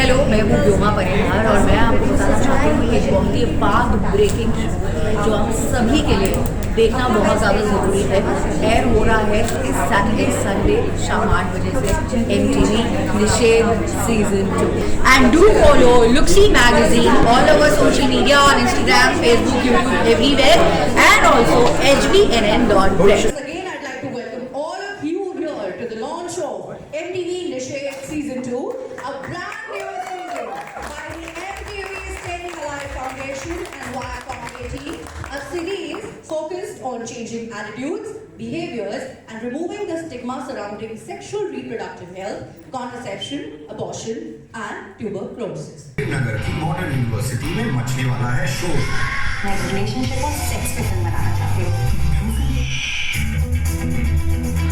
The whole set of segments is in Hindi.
हेलो, मैं हूँ व्योमा परिहार और मैं आपको बताना चाहती हूँ कि एक बहुत ही पाथ ब्रेकिंग शो जो हम सभी के लिए देखना बहुत ज़्यादा ज़रूरी है, एयर हो रहा है इस सैटरडे संडे शाम 8 बजे से MTV Nishedh season 2 and do follow लुक्सी magazine all over social media on Instagram, Facebook, YouTube, everywhere and also hvnn.press. Again, I'd like to welcome all of you here to the launch of MTV Nishad Season 2, a brand new season by the MTV Staying Alive Foundation and Viacom team, a series focused on changing attitudes, behaviors, and removing the stigma surrounding sexual reproductive health, contraception, abortion, and tuberculosis. नगर की मॉडर्न यूनिवर्सिटी में मचने वाला है शोर। मैं रिलेशनशिप और सेक्स पे फिल्म बनाना चाहती हूँ।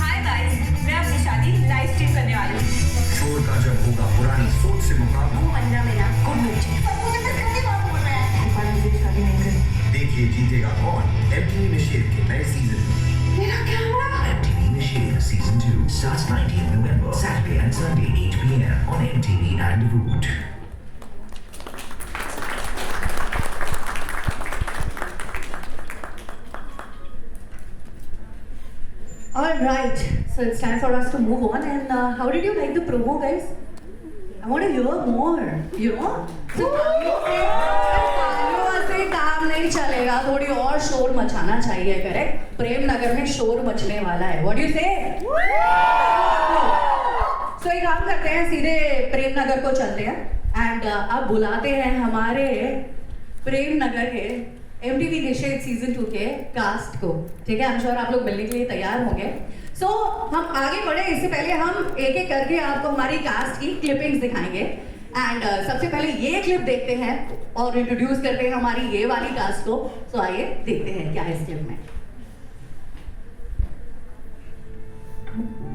हाय गाइस, मैं अपनी शादी लाइव स्ट्रीम करने वाली हूँ। शोर का जब होगा पुरानी सोच से मुकाबला। 15 महीना गुड न्यूज। पर मुझे तो सच्ची बात बोल रहा है। पर मुझे शादी नहीं करनी। देखिए जीतेगा कौन MTV निषेध के नए सीजन में। मेरा क्या हुआ? MTV Nishad Season 2 starts 19th November, Saturday and Sunday 8 p.m. on MTV and Root. Alright, so it's time for us to move on. And how did you like the promo, guys? I want to hear more, you know? So, से काम नहीं चलेगा, थोड़ी और शोर मचाना चाहिए, करेक्ट? प्रेम नगर में शोर मचने वाला है. What do you say? So एक काम करते हैं, सीधे प्रेम नगर को चलते हैं. And अब बुलाते हैं हमारे प्रेम नगर के MTV निषेध सीजन 2 के कास्ट को. ठीक है, I'm sure आप लोग मिलने के लिए तैयार होंगे. So हम आगे बढ़े इससे पहले हम एक एक करके आपको हमारी कास्ट की क्लिपिंग्स दिखाएंगे. एंड सबसे पहले ये क्लिप देखते हैं और इंट्रोड्यूस करते हैं हमारी ये वाली कास्ट को. So आइए देखते हैं क्या है इस क्लिप में.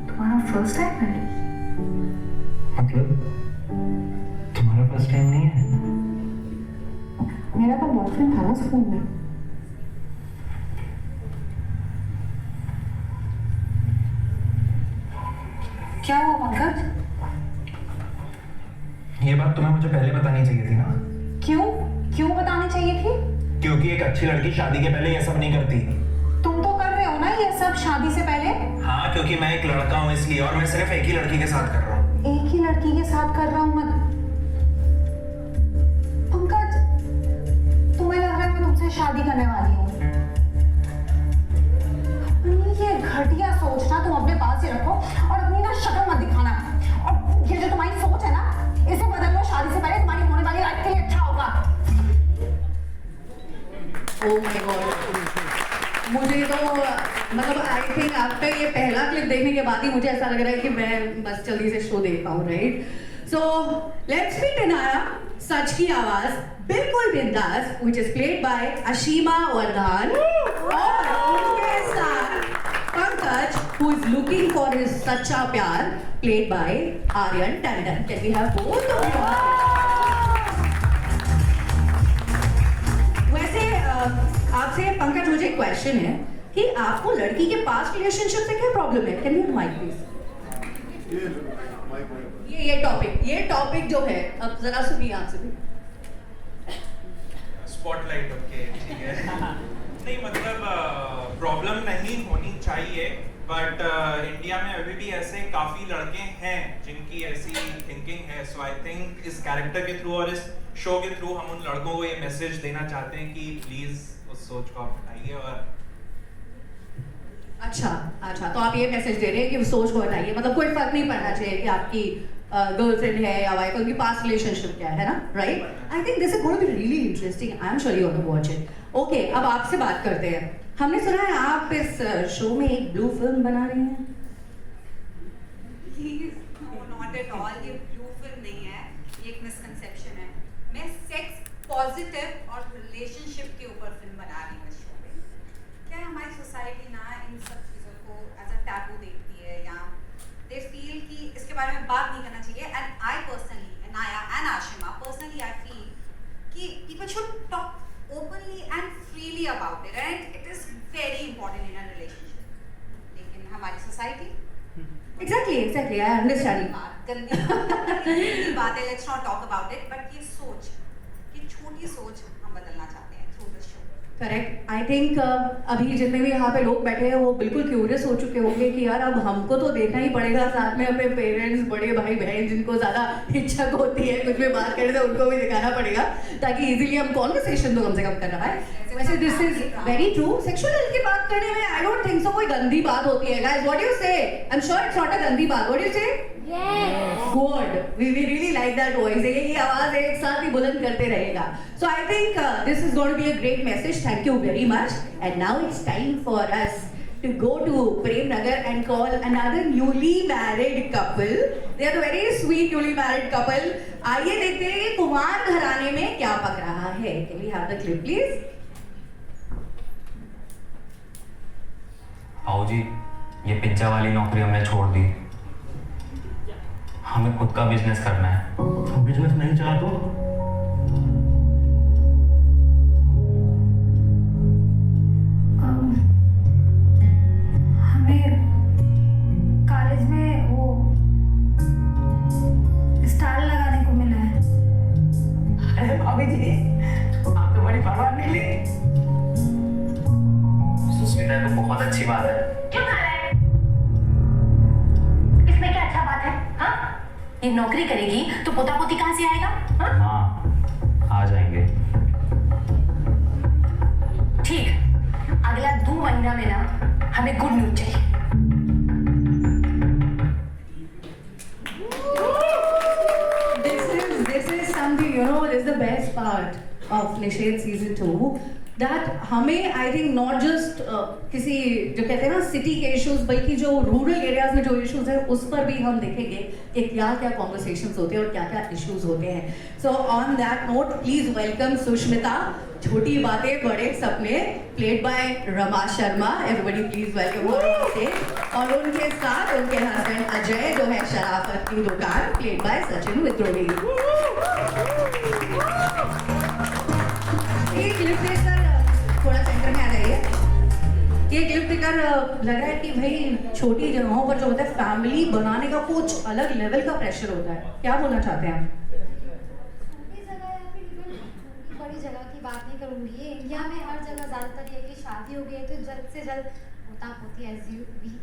तुम्हारा फर्स्ट टाइम है? मतलब तुम्हारा फर्स्ट टाइम नहीं है? मेरा तो बॉयफ्रेंड था ना स्कूल में। क्या हुआ पंकज? ये बात तुम्हें मुझे पहले बतानी चाहिए थी ना। क्यों? क्यों बतानी चाहिए थी? क्योंकि एक अच्छी लड़की शादी के पहले ये सब नहीं करती। तुम तो कर रहे हो ना ये सब शादी से पहले? हाँ, क्योंकि मैं एक लड़का हूँ इसलिए, और मैं सिर्फ एक ही लड़की के साथ कर रहा हूँ। एक ही लड़की के साथ कर रहा हूँ मैं। पंकज, तुम्हें लग रहा है मैं तुमसे शादी करने वाली हूँ? अपनी ये घटिया सोच ना तुम अपने पास ही रखो और अपनी ना शक्ल मत दिखाना। और ये जो तुम्हारी सोच है ना, इसे बदल लो शादी से पहले, तुम्हारी होने वाली लाइफ के लिए अच्छा होगा। Oh my God. मुझे तो मतलब आई थिंक आपका ये पहला क्लिप देखने के बाद ही मुझे ऐसा लग रहा है कि मैं बस जल्दी से शो देख पाऊँ, right? So let's meet Inaya, सच की आवाज बिल्कुल बिंदास, which is played by Ashima Vardhan, और उनके साथ Pankaj, who is looking for his सच्चा प्यार, played by Aryan Tandon. Can we have both of you? वैसे आपसे पंकज मुझे एक क्वेश्चन है कि आपको लड़की के पास्ट रिलेशनशिप से क्या प्रॉब्लम है? Can you mic please? ये टॉपिक जो है, अब जरा सुनिए आपसे भी. स्पॉटलाइट, ओके, ठीक है. नहीं मतलब प्रॉब्लम नहीं होनी चाहिए, बट इंडिया में अभी भी ऐसे काफी लड़के हैं जिनकी ऐसी थिंकिंग है. सो आई थिंक इस कैरेक्टर के थ्रू और इस शो के थ्रू हम उन लड़कों को ये मैसेज देना चाहते हैं कि प्लीज उस सोच को आप हटाइए. और अच्छा, तो आप ये मैसेज दे रहे हैं कि उस सोच को हटाइए, मतलब कोई फर्क नहीं पड़ना चाहिए कि आपकी गर्लफ्रेंड है या वाइफ, उनकी पास्ट रिलेशनशिप क्या है ना, right? I think this is going to be really interesting. I am sure you want to watch it. Okay, अब आपसे बात करते हैं. हमने सुना है आप इस शो में एक ब्लू फिल्म बना रही हैं. नॉट एट ऑल, ये ब्लू फिल्म नहीं है, ये एक मिसकंसेप्शन है. मैं सेक्स पॉजिटिव और रिलेशनशिप के ऊपर फिल्म बना रही हूँ इस शो में. क्या है, हमारी सोसाइटी ना इन सब चीज़ों को एज अ टैबू देखती है, या दे फील कि इसके बारे में बात नहीं करना चाहिए. And I personally, Naya and Ashima personally, I feel कि people should talk openly and freely about it, and it is very important in a relationship. लेकिन हमारी society Exactly, I understand. गंदी बात है, let's not talk about it, but ये सोच, ये छोटी सोच हम बदलना चाहते हैं through this show. Correct. I think अभी जितने भी यहाँ पे लोग बैठे हैं वो बिल्कुल क्यूरियस हो चुके होंगे कि यार अब हमको तो देखना ही पड़ेगा, साथ में अपने पेरेंट्स, बड़े भाई बहन जिनको ज़्यादा इच्छा होती है कुछ भी बात करने से उनको भी दिखाना पड़ेगा, ताकि इजीली हम कॉन्वर्सेशन तो कम से कम कर रहा है। वैसे this is very true. Sexual health की बात करने में आई डोंट थिंक सो कोई गंदी बात होती है। गाइस व्हाट यू से? आई am sure it's not a गंदी बात। व्हाट यू से? Good. We really like that voice. ये आवाज एक साथ ही बुलंद करते रहेगा. So I think this is going to be a great message. Thank you very much. And now it's time for us to go to Prem Nagar and call another newly married couple. They are a very sweet newly married couple. आइए देखते हैं कि कुमार घराने में क्या पक रहा है. Can we have the clip, please? आओ जी, ये पिज्जा वाली नौकरी हमने छोड़ दी, हमें खुद का बिजनेस करना है। बिजनेस नहीं चाहा तो हमें कॉलेज में वो स्टार लगाने को मिला है। अरे भाभी जी, आप तो बड़ी परवाह नहीं ली। सुस्मिता तो बहुत अच्छी बात है। क्यों खा रहा है? इसमें क्या अच्छा बात है? हाँ? ये नौकरी करेगी तो पोता पोती कहाँ से आएगा? हाँ? हाँ, आ जाएंगे। ठीक, अगला 2 महीना में ना हमें गुड न्यूज चाहिए। This is something, you know, this is the best part of Nished season 2. That हमें आई थिंक नॉट जस्ट किसी जो कहते हैं ना सिटी के इश्यूज, बल्कि जो रूरल एरियाज में जो इश्यूज है उस पर भी हम देखेंगे कि क्या क्या कॉन्वर्सेशंस होते हैं और क्या क्या इश्यूज होते हैं। So on that note please welcome Sushmita, छोटी बातें बड़े सपने, played by Rama Sharma. Everybody please welcome हर। और उनके साथ उनके हस्बैंड अजय जो है शराफत की दुकान, प्लेड बाय सचिन विद्रोही। ये क्लिप देखकर थोड़ा सेंटर में आ जाइए। ये क्लिप देखकर लग रहा है कि भाई छोटी जगहों पर जो होता है फैमिली बनाने का कुछ अलग लेवल का प्रेशर होता है। क्या बोलना चाहते हैं आप? छोटी जगह या फिर इवन बड़ी जगह की बात नहीं करूँगी। इंडिया में हर जगह ज़्यादातर ये कि शादी हो गई है तो जल्द से जल्द पोता पोती एज यू वी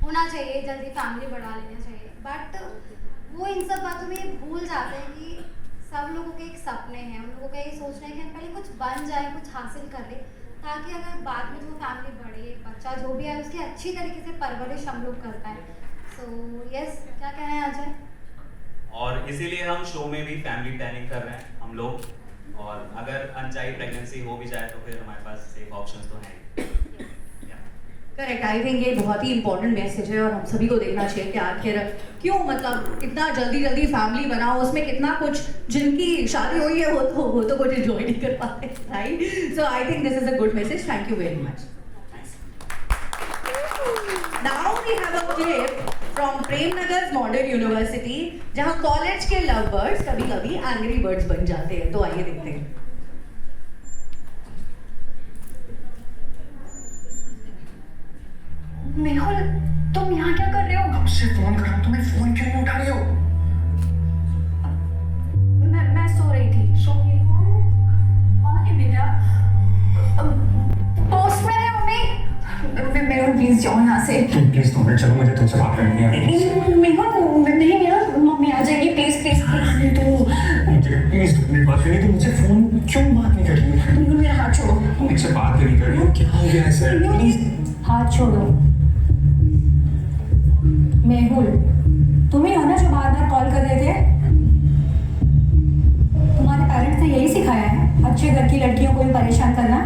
होना चाहिए, जल्दी फैमिली बढ़ा लेना चाहिए। बट वो इन सब बातों में ये भूल जाते हैं कि सब लोगों के एक सपने हैं, उन लोगों का ये सोचना है कि हम पहले कुछ बन जाए, कुछ हासिल कर ले, ताकि अगर बाद में जो फैमिली बढ़े, बच्चा जो भी है उसकी अच्छी तरीके से परवरिश हम लोग कर पाए। सो यस, क्या कहना है अजय? और इसीलिए हम शो में भी फैमिली प्लानिंग कर रहे हैं हम लोग, और अगर अनचाही प्रेगनेंसी हो भी जाए तो फिर हमारे पास सेफ ऑप्शंस तो हैं। करेक्ट। आई थिंक ये बहुत ही इंपॉर्टेंट मैसेज है और हम सभी को देखना चाहिए कि आखिर क्यों, मतलब इतना जल्दी जल्दी फैमिली बनाओ, उसमें कितना कुछ, जिनकी शादी हुई है वो तो कुछ एंजॉय नहीं कर पाते, right? So I think this is a good message. Thank you very much. Now we have a clip from Prem Nagar modern university, जहां कॉलेज के लव बर्ड्स कभी कभी एंग्री बर्ड्स बन जाते हैं। तो आइए देखते हैं। मेहुल, तुम यहाँ क्या कर रहे हो? आपसे फोन कर रहा हूँ, तुम्हें फोन क्यों नहीं उठा रहे हो? मैं सो रही थी। सो रही हो? कौन है मेरा? पोस्टमैन है मम्मी। मेहुल प्लीज जाओ यहाँ से। तुम प्लीज तुमने चलो, मुझे तुमसे बात करनी है। मेहुल नहीं, मेरा मम्मी आ जाएगी, प्लीज प्लीज प्लीज। तो प्लीज तुमने बात करनी, तुम मुझसे फोन क्यों बात नहीं कर रही हो? मेरा हाथ छोड़ो। तुम मुझसे बात नहीं कर रही हो, क्या हो गया है सर? प्लीज हाथ छोड़ो। मेहुल, तुम ही हो ना जो बार बार कॉल कर रहे थे? तुम्हारे पेरेंट्स ने यही सिखाया है अच्छे घर की लड़कियों को भी परेशान करना?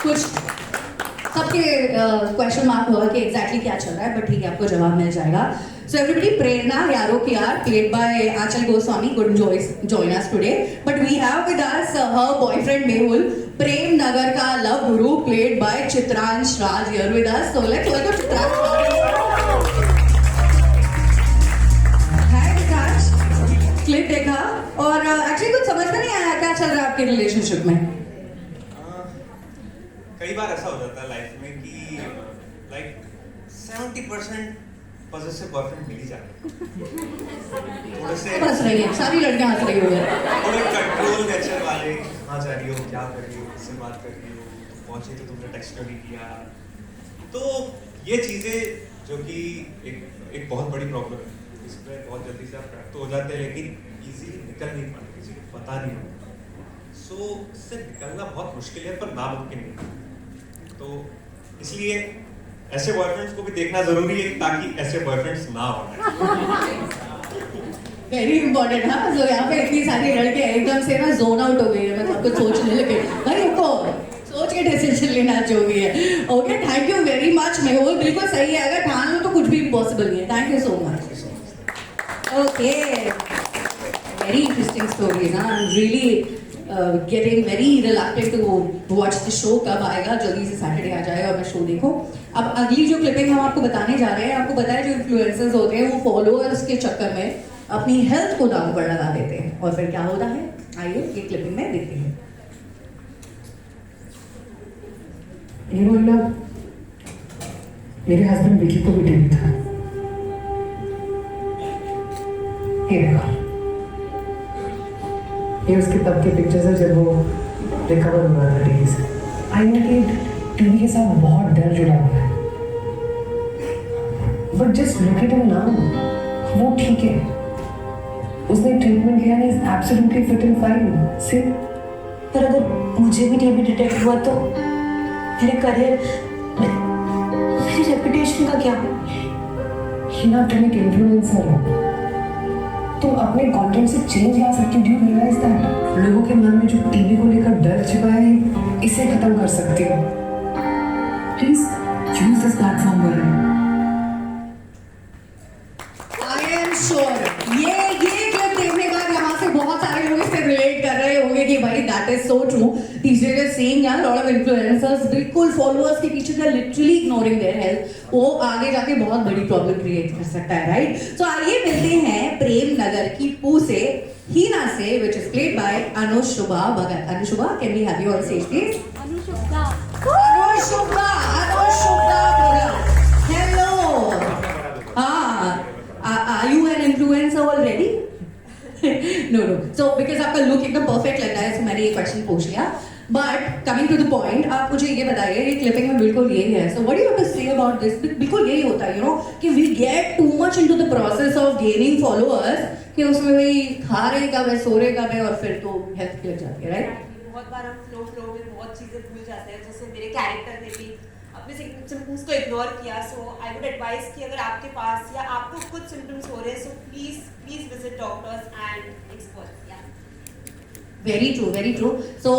कुछ सबके क्वेश्चन मार्क होगा कि एग्जैक्टली क्या चल रहा है, बट ठीक है, आपको जवाब मिल जाएगा। So everybody, Prerna Yaro Kyar, played by Achal Goswami, couldn't join us today, but we have with us her boyfriend Mehul, Prem Nagar ka love guru, played by Chitransh Raj here with us. So let's welcome Chitransh Raj. Hi Chitransh, clip देखा और actually कुछ समझ में नहीं आया क्या चल रहा है आपके रिलेशनशिप में? कई बार ऐसा हो जाता है लाइफ में कि 70% पॉजिटिव बॉयफ्रेंड मिल ही जाते थोड़े से हंस रही है, सारी लड़कियां हंस रही हो थोड़े कंट्रोल नेचर वाले, कहाँ जा रही हो, क्या कर रही हो, किससे बात कर रही हो, पहुंचे तो तुमने टेक्स्ट क्यों नहीं किया। तो ये चीज़ें जो कि एक बहुत बड़ी प्रॉब्लम है, इसमें बहुत जल्दी से आप ट्रैक तो हो जाते हैं लेकिन इजीली निकल नहीं पाते, किसी को पता नहीं होता। सो इससे निकलना बहुत मुश्किल है पर नामुमकिन नहीं। तो इसलिए ऐसे बॉयफ्रेंड्स को भी देखना जरूरी है ताकि ऐसे बॉयफ्रेंड्स ना हो। Very important. हाँ, तो यहाँ पे इतनी सारी लड़के एकदम से ना जोन आउट हो गई है, मतलब कुछ सोचने लगे, भाई रुको, सोच के डिसीजन लेना जो भी है। Okay, thank you very much Mehul, बिल्कुल सही है, अगर ठान लो तो कुछ भी इम्पॉसिबल नहीं है। Thank you so much. Okay, very interesting stories. हाँ, really getting very reluctant to watch the show. कब आएगा? जल्दी से सैटरडे आ जाए और मैं शो देखूं। अब अगली जो क्लिपिंग हम आपको बताने जा रहे हैं, आपको पता है जो इन्फ्लुएंसर्स होते हैं वो फॉलोअर्स के चक्कर में अपनी हेल्थ को दांव पर लगा देते हैं और फिर क्या होता है, आइए ये क्लिपिंग में देखते हैं। मेरे हस्बैंड विकी को भी टीबी था। ये देखो, ये उसके तब के पिक्चर्स है जब वो रिकवर हो रहा था टीबी से। आई नो कि टीबी के साथ बहुत डर जुड़ा हुआ है, but just look at him now, वो ठीक है, उसने ट्रीटमेंट लिया, is absolutely fit and fine. See, पर अगर मुझे भी टीबी डिटेक्ट हुआ तो मेरे करियर, मेरी रेपुटेशन का क्या? हिना, तुम एक इन्फ्लुएंसर हो, तुम अपने कंटेंट से चेंज ला सकती हो। डू यू रियलाइज दैट लोगों के मन में जो टीबी को लेकर डर छिपा है, इसे खत्म कर सकती हो। Please use this platform well. I am sure ये क्लिप देखने के बाद यहाँ से बहुत सारे लोग इससे रिलेट कर रहे होंगे कि भाई दैट इज सो ट्रू। तीसरे डे सेइंग यार, लॉट ऑफ इन्फ्लुएंसर्स बिल्कुल फॉलोअर्स के पीछे they literally ignoring their health, वो आगे जाके बहुत बड़ी प्रॉब्लम क्रिएट कर सकता है, राइट? सो आइए मिलते हैं प्रेम नगर की पू से, हीना से, which is played by Anushubha Bhagat. Anushubha, can we have you on stage please? Anushubha Bhagat, hello. Are you an influencer already? No. So because आपका लुक एकदम परफेक्ट लग रहा है, तो मैंने ये क्वेश्चन पूछ लिया। But coming to the point, आप मुझे ये बताइए, ये क्लिपिंग में बिल्कुल यही है। So what do you have to say about this? बिल्कुल यही होता है, यू नो, कि we get too much into the process of gaining followers, कि उसमें भाई खा रहे कब है, सो रहे कब है, और फिर तो हेल्थ लग जाती है, राइट? बहुत बार हम फ्लो में बहुत चीजें भूल जाते हैं, जैसे मेरे कैरेक्टर ने भी अपने सिम्टम्स को इग्नोर किया। सो आई वुड एडवाइस कि अगर आपके पास या आपको खुद सिम्टम्स हो रहे हैं, so please visit doctors and experts. Very true. So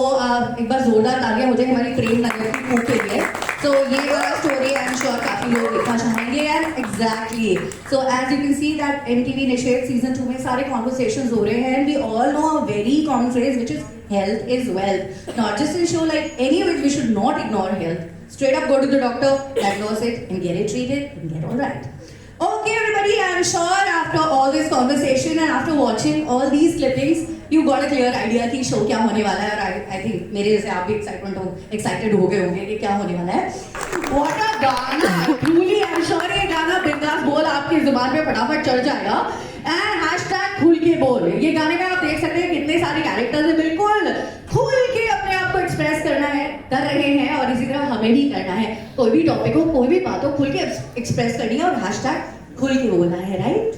एक बार जोरदार तालियां हो जाए हमारी प्रेम नगर की पू के लिए। सो ये वाला स्टोरी आई एम श्योर काफी लोग देखना चाहेंगे and exactly. So as you can see that MTV initiate season 2 में सारे कॉन्वर्सेशंस हो रहे हैं, and we all know a very common phrase which is health is wealth. Not just in a show like any of it, we should not ignore health. Straight up go to the doctor, diagnose it, and get it treated, and get all right. Okay, everybody, I'm sure after all this conversation and after watching all these clippings, you got a clear idea कि शो क्या होने वाला है, और I think मेरे जैसे आप भी excited हो गए होंगे कि क्या होने वाला है। What a गाना! Truly, I'm sure ये गाना बिंदास बोल आपकी जुबान पे फटाफट चढ़ जाएगा। एंड हैशटैग खुल के बोल, ये गाने में आप देख सकते हैं कितने सारे कैरेक्टर्स हैं, बिल्कुल खुल के अपने आप को एक्सप्रेस करना है, कर रहे हैं, और इसी तरह हमें भी करना है। कोई भी टॉपिक हो, कोई भी बात हो, खुल के एक्सप्रेस करनी है और हैशटैग खुल के बोलना है, राइट?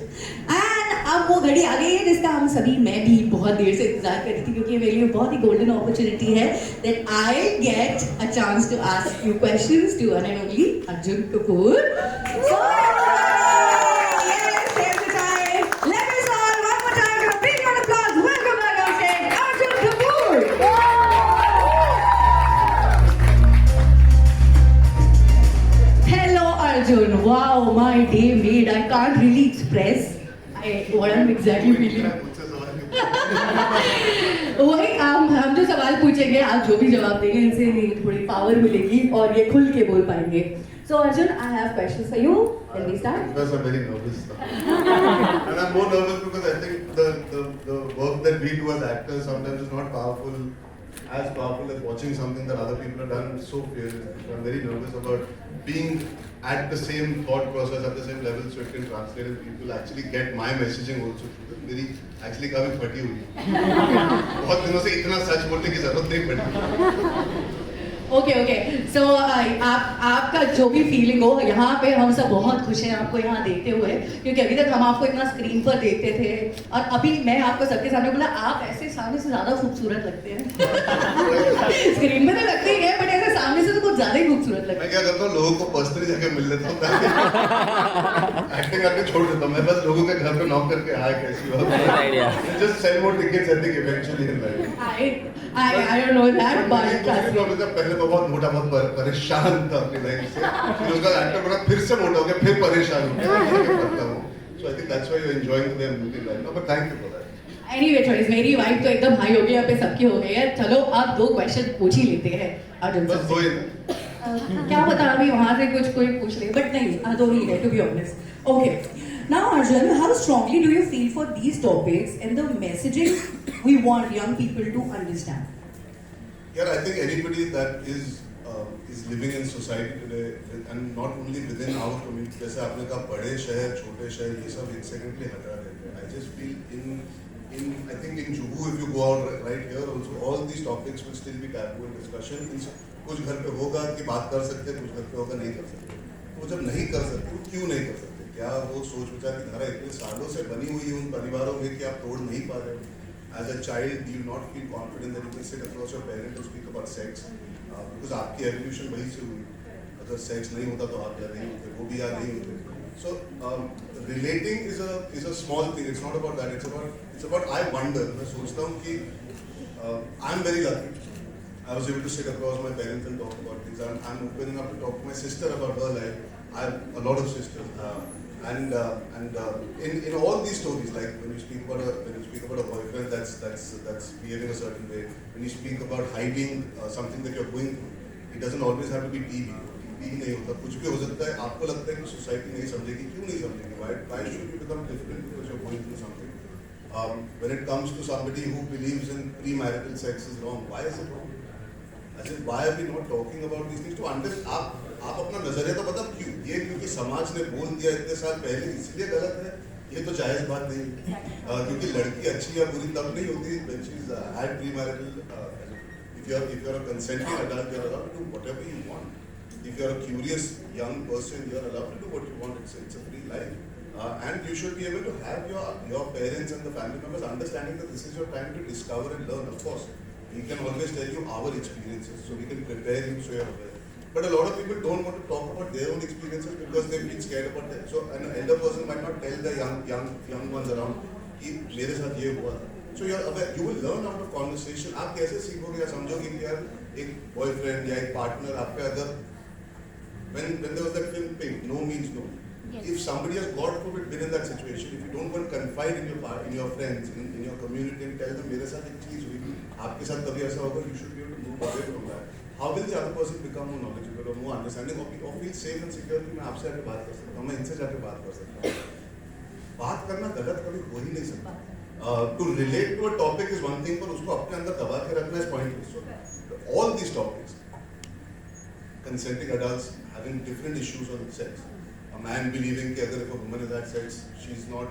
एंड अब वो घड़ी आ गई है जिसका हम सभी, मैं भी बहुत देर से इंतजार कर रही थी, क्योंकि मेरे लिए बहुत ही गोल्डन अपॉर्चुनिटी है that I get a chance to ask you questions to one and only Arjun Kapoor. Arjun, wow, my day made. I can't really express what I'm exactly feeling. वही हम जो सवाल पूछेंगे, आप जो भी जवाब देंगे, इनसे थोड़ी पावर मिलेगी और ये खुल के बोल पाएंगे। So Arjun, I have questions for you. Can we start? Because I'm very nervous now. And I'm more nervous because I think the work that we do as actors sometimes is not as powerful as watching something that other people have done so fearlessly. So I'm very nervous about being at the same thought process, at the same level, so it can translate and people actually get my messaging also through it. मेरी actually काफी फटी हुई है। बहुत दिनों से इतना सच बोलने की जरूरत नहीं पड़ी। ओके सो आपका जो भी फीलिंग हो, यहाँ पे हम सब बहुत खुश हैं आपको यहाँ देखते हुए, क्योंकि अभी तक हम आपको इतना स्क्रीन पर देखते थे और अभी मैं आपको सबके सामने बोला आप ऐसे सामने से ज्यादा खूबसूरत लगते हैं। स्क्रीन पे तो लगते ही है बट ऐसे सामने से तो कुछ ज्यादा ही खूबसूरत लगते हैं। मैं क्या करता हूँ, लोगों को पर्सनली जाके मिल लेता हूँ, एक्टिंग करके छोड़ देता हूँ। मैं बस लोगों के घर पे नॉक करके हाय कैसी हो, just sell more tickets I think eventually in life. I don't know that but पहले मैं बहुत मोटा बहुत परेशान था अपनी लाइफ से, फिर उसका एक्टर बना, फिर से मोटा हो गया, फिर परेशान हो गया। So I think that's why you're enjoying the movie right now, but thank you for that. Anyway छोड़िए, मेरी वाइफ तो एकदम हाई हो गई, यहाँ पे सबकी हो गई है। चलो आप 2 क्वेश्चन पूछ ही लेते हैं अर्जुन सर से। क्या पता अभी वहाँ से कुछ कोई पूछ ले, बट नहीं 2 ही है to be honest. Okay. Now Arjun, how strongly do you feel for these topics and the messaging we want young people to understand? Yeah, I think anybody that is living in society today, and not only within our community, जैसे आपने कहा बड़े शहर, छोटे शहर, ये सब incidentally हटा देते हैं. I just feel I think in Juhu, if you go out right here also, all these topics will still be taboo in discussion. कुछ घर पे होगा कि बात कर सकते हैं, कुछ घर पे होगा नहीं कर सकते. तो जब नहीं कर सकते, वो क्यों नहीं कर सकते? क्या वो सोच विचार की धारा इतने सालों से बनी हुई है उन परिवारों में कि आप तोड़ नहीं पा रहे हो? As a child, do you not feel confident that you can sit across your parent to speak about sex? Because आपकी evolution वही से हुई. अगर sex नहीं होता तो आप याद नहीं होते, वो भी याद नहीं होते. So relating is a small thing. It's not about that. It's about I wonder. मैं सोचता हूँ कि I'm very lucky. I was able to sit across my parents and talk about things. I'm open enough to talk to my sister about her life. I have a lot of sisters. And in all these stories, like when you speak about a boyfriend that's behaving a certain way, when you speak about hiding something that you're going through, it doesn't always have to be TV. TV नहीं होता, कुछ भी हो सकता है. आपको लगता है कि सोसाइटी नहीं समझेगी, क्यों नहीं समझेगी? Why should you become different because you're going through something? When it comes to somebody who believes in premarital sex is wrong, why is it wrong? I said, why are we not talking about these things to understand? आप अपना नजरिया तो बता क्यों? ये क्योंकि समाज ने बोल दिया इतने साल पहले इसलिए गलत है, ये तो जायज बात नहीं। क्योंकि लड़की अच्छी या बुरी तब नहीं होती when she's had premarital. If you're a consenting adult, you're allowed to do whatever you want. If you're a curious young person, you're allowed to do what you want. It's a free life, and you should be able to have your parents and the family members understanding that this is your time to discover and learn. Of course, we can always tell you our experiences, so we can prepare you so you're aware. But a lot of people don't want to talk about their own experiences because they feel scared about them. So an elder person might not tell the young ones around कि मेरे साथ ये हुआ. So you're aware, you will learn out of conversation. आप कैसे सीखोगे या समझोगे कि यार एक boyfriend या एक partner आपके अगर when there was that film Pink, no means no. Yes. If somebody has God forbid been in that situation, if you don't want to confide in your friends, in your community and tell them मेरे साथ एक चीज हुई, आपके साथ कभी ऐसा होगा, you should be able to move away from that. How will the other person become more knowledgeable or more understanding or feel safe and secure कि मैं आपसे आके बात कर सकता हूँ, मैं इनसे जाके बात कर सकता हूँ. बात करना गलत कभी हो ही नहीं सकता. To relate to a topic is one thing, पर उसको अपने अंदर दबा के रखना is pointless. So all these topics, consenting adults having different issues on sex, a man believing कि अगर if a woman is had sex, she's not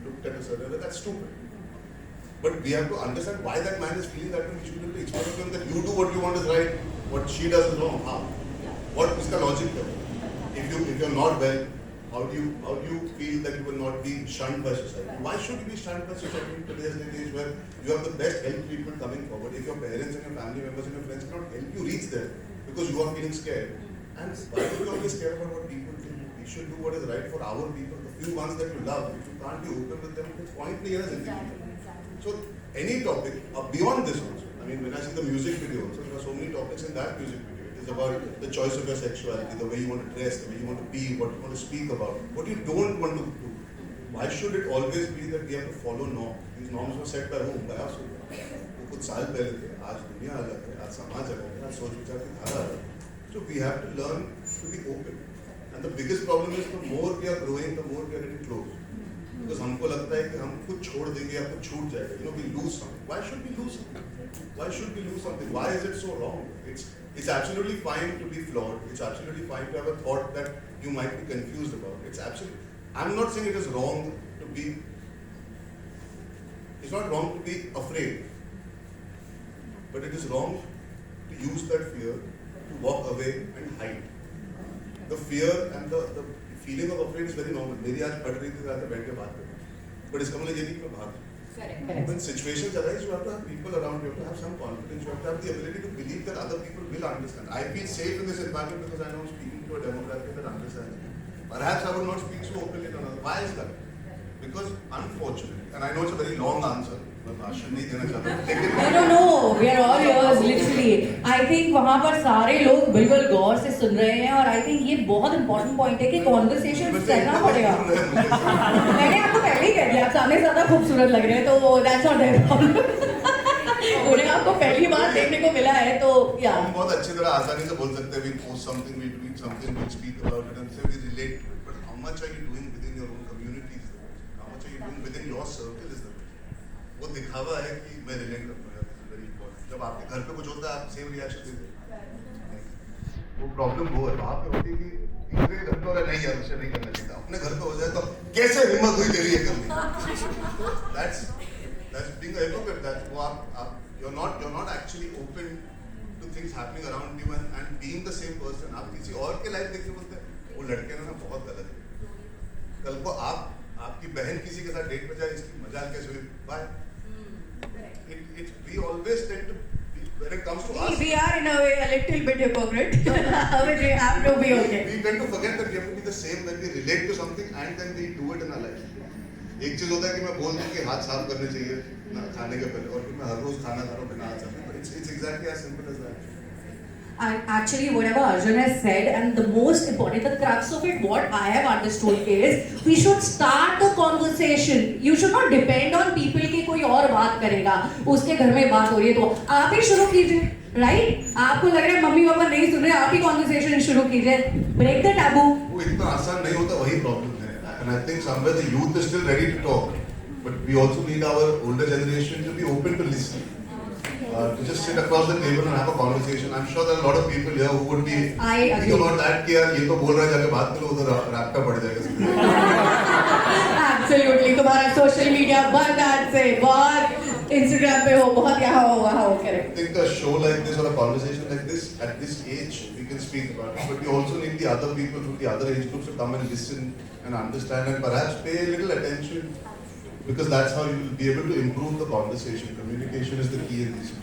looked at a certain way, that's stupid. But we have to understand why that man is feeling that way. We should be able to explain to him that you do what you want is right, what she does is wrong. How? What is the logic there? If you're not well, how do you feel that you will not be shunned by society? Why should you be shunned by society in today's day and age where you have the best health treatment coming forward? If your parents and your family members and your friends cannot help you reach there because you are feeling scared, and why do you always care about what people think? We should do what is right for our people, the few ones that you love. If you can't be open with them, it's point नहीं है ना. So any topic beyond this also. I mean, when I see the music video also, there are so many topics in that music video. It is about the choice of your sexuality, the way you want to dress, the way you want to be, what you want to speak about, what you don't want to do. Why should it always be that we have to follow norms? These norms were set by whom? By us. वो कुछ साल पहले थे. आज दुनिया अलग है, आज समाज अलग है, आज सोच विचार की धारा अलग है. So we have to learn to be open. And the biggest problem is the more we are growing, the more we are getting closed. Because हमको लगता है कि हम कुछ छोड़ देंगे या कुछ छूट जाएगा, you know, we lose something. Why should we lose something? Why should we lose something? Why is it so wrong? It's absolutely fine to be flawed. It's absolutely fine to have a thought that you might be confused about. It's absolutely. I'm not saying it is wrong to be. It's not wrong to be afraid, but it is wrong to use that fear to walk away and hide. The fear and the feeling of afraid is very normal. मेरी आज पढ़ रही थी, रात में बैठ के बात कर रही थी, but इसका मतलब ये नहीं कि मैं भाग. When situations arise, you have to have people around you, have to have some confidence, you have to have the ability to believe that other people will understand. I feel safe in this environment because I know I'm speaking to a demographic that understands. Perhaps I would not speak so openly to another. Why is that? Because unfortunately, and I know it's a very long answer, मैं भाषण नहीं देना चाहता, लेकिन No, we are all yours, literally. I think वहाँ पर सारे लोग बिल्कुल गौर से सुन रहे हैं और I think ये बहुत important point है कि conversation करना पड़ेगा. मैंने आपको पहले ही कह दिया, आप सामने ज्यादा खूबसूरत लग रहे हैं, तो that's not their problem. उन्हें आपको पहली बार देखने को मिला है, तो या. हम बहुत अच्छी तरह आसानी से बोल सकते हैं, we post something, we tweet something, we speak about it and say we relate to it. But how much are you doing within your own community is the question. How much are you doing within your circle is the question. वो दिखावा है कि मैं रिलेट करता हूँ, वेरी इंपॉर्टेंट. जब आपके घर पे कुछ होता है, आप सेम रिएक्शन देते हैं. वो प्रॉब्लम वो है, वहाँ पे होती है कि तीसरे घर पे हो रहा है, नहीं यार उसे नहीं करना चाहिए. अपने घर पे हो जाए तो कैसे हिम्मत हुई तेरी ये करने. That's being a hypocrite. That's वो आप you're not actually open to things happening around you and being the same person. आप किसी और के लाइफ देखने बोलते हैं, वो लड़के ना बहुत गलत है. कल को आपकी बहन किसी के साथ डेट पे जाए, इसकी मजाक कैसे हुई? Why? We always tend to, when it comes to us, we are in a way a little bit hypocrite, which we have to be okay. We tend to forget that we have to be the same when we relate to something and then we do it in our life. एक चीज होता है कि मैं बोल दूं कि हाथ साफ करने चाहिए ना खाने के पहले, और फिर मैं हर रोज खाना खा रहा हूँ बिना हाथ साफ किए. But it's exactly as simple as that. And actually, whatever Arjun has said, and the most important, the crux of it, what I have understood is, we should start the conversation. You should not depend on people कि कोई और बात करेगा, उसके घर में बात हो रही है तो आप ही शुरू कीजिए, right? आपको लग रहा है मम्मी पापा नहीं सुन रहे, आप ही conversation शुरू कीजिए, break the taboo. वो इतना आसान नहीं होता, वही प्रॉब्लम है. And I think somewhere the youth is still ready to talk, but we also need our older generation to be open to listen. To just sit across the table and have a conversation. I'm sure there are a lot of people here who would be thinking about that कि यार ये तो बोल रहा है, जाके बात करो, उधर रैपटा पड़ जाएगा. Absolutely, तुम्हारा social media बंद आज से, बहुत Instagram पे हो, बहुत यहाँ हो, वहाँ हो, correct. I think a show like this or a conversation like this at this age we can speak about it, but we also need the other people from the other age groups to come and listen and understand and perhaps pay a little attention, because that's how you will be able to improve the conversation. Communication is the key in this.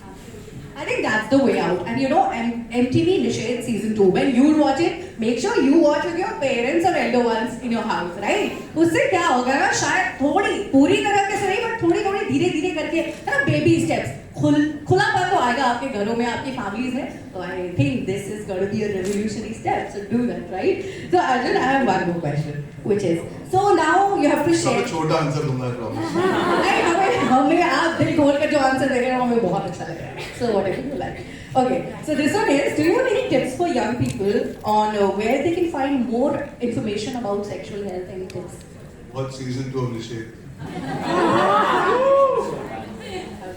I think that's the way out. And you know, MTV Nishad season 2, when you watch it, make sure you watch with your parents or elder ones in your house, right? उससे क्या होगा ना, शायद थोड़ी पूरी तरह से नहीं, but थोड़ी धीरे करके ना baby steps, खुलापन तो आएगा आपके घरों में, आपकी families में. So I think this is going to be a revolutionary step. So do that, right? So Arjun, I have one more question, which is, so now you have to share. मैं छोटा आंसर दूंगा, I promise. हमें आप दिल खोल कर जो आंसर दे रहे हैं हमें बहुत अच्छा लग रहा है. So whatever you like. Okay, so this one is, do you have any tips for young people on where they can find more information about sexual health? Any tips? Watch season 2 of Nishad.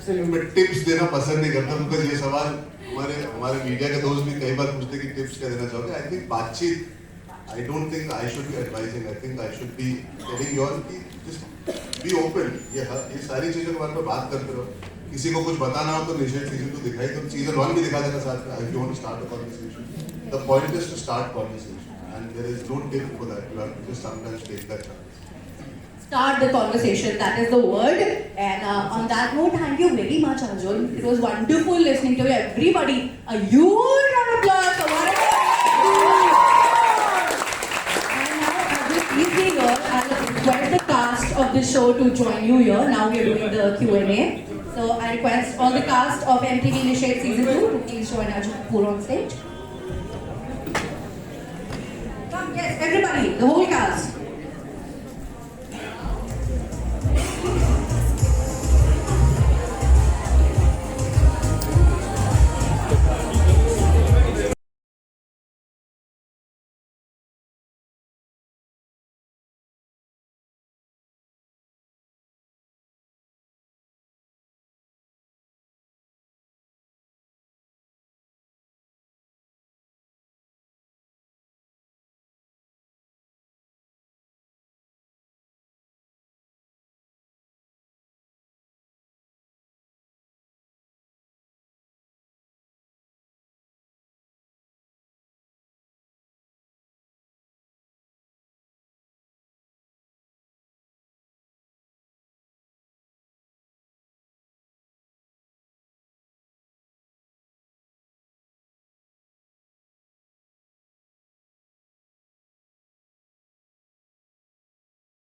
मैं टिप्स देना पसंद नहीं करता, बिकॉज़ ये सवाल हमारे मीडिया के दोस्त भी कई बार पूछते हैं कि टिप्स क्या देना चाहोगे. आई थिंक बातचीत, I don't think I should be advising. I think I should be telling you all कि just be open. ये सारी चीजों के बारे में बात करते रहो. किसी को कुछ बताना हो तो निश्चित सीजन 2 दिखाई, तो सीजन 1 भी दिखा देना साथ में. If you want to start a conversation, the point is to start conversation, and there is no tip for that. You have to just sometimes take that chance. Start the conversation, that is the word. And on that note, thank you very much, Arjun. It was wonderful listening to everybody. A huge round of applause for whatever. And now, Arjun, please be here. I will request the cast of the show to join you here. Now we are doing the Q&A. So I request all the cast of MTV Nishad Season 2 to please join Arjun Kapoor on stage. Come, yes, everybody, the whole cast.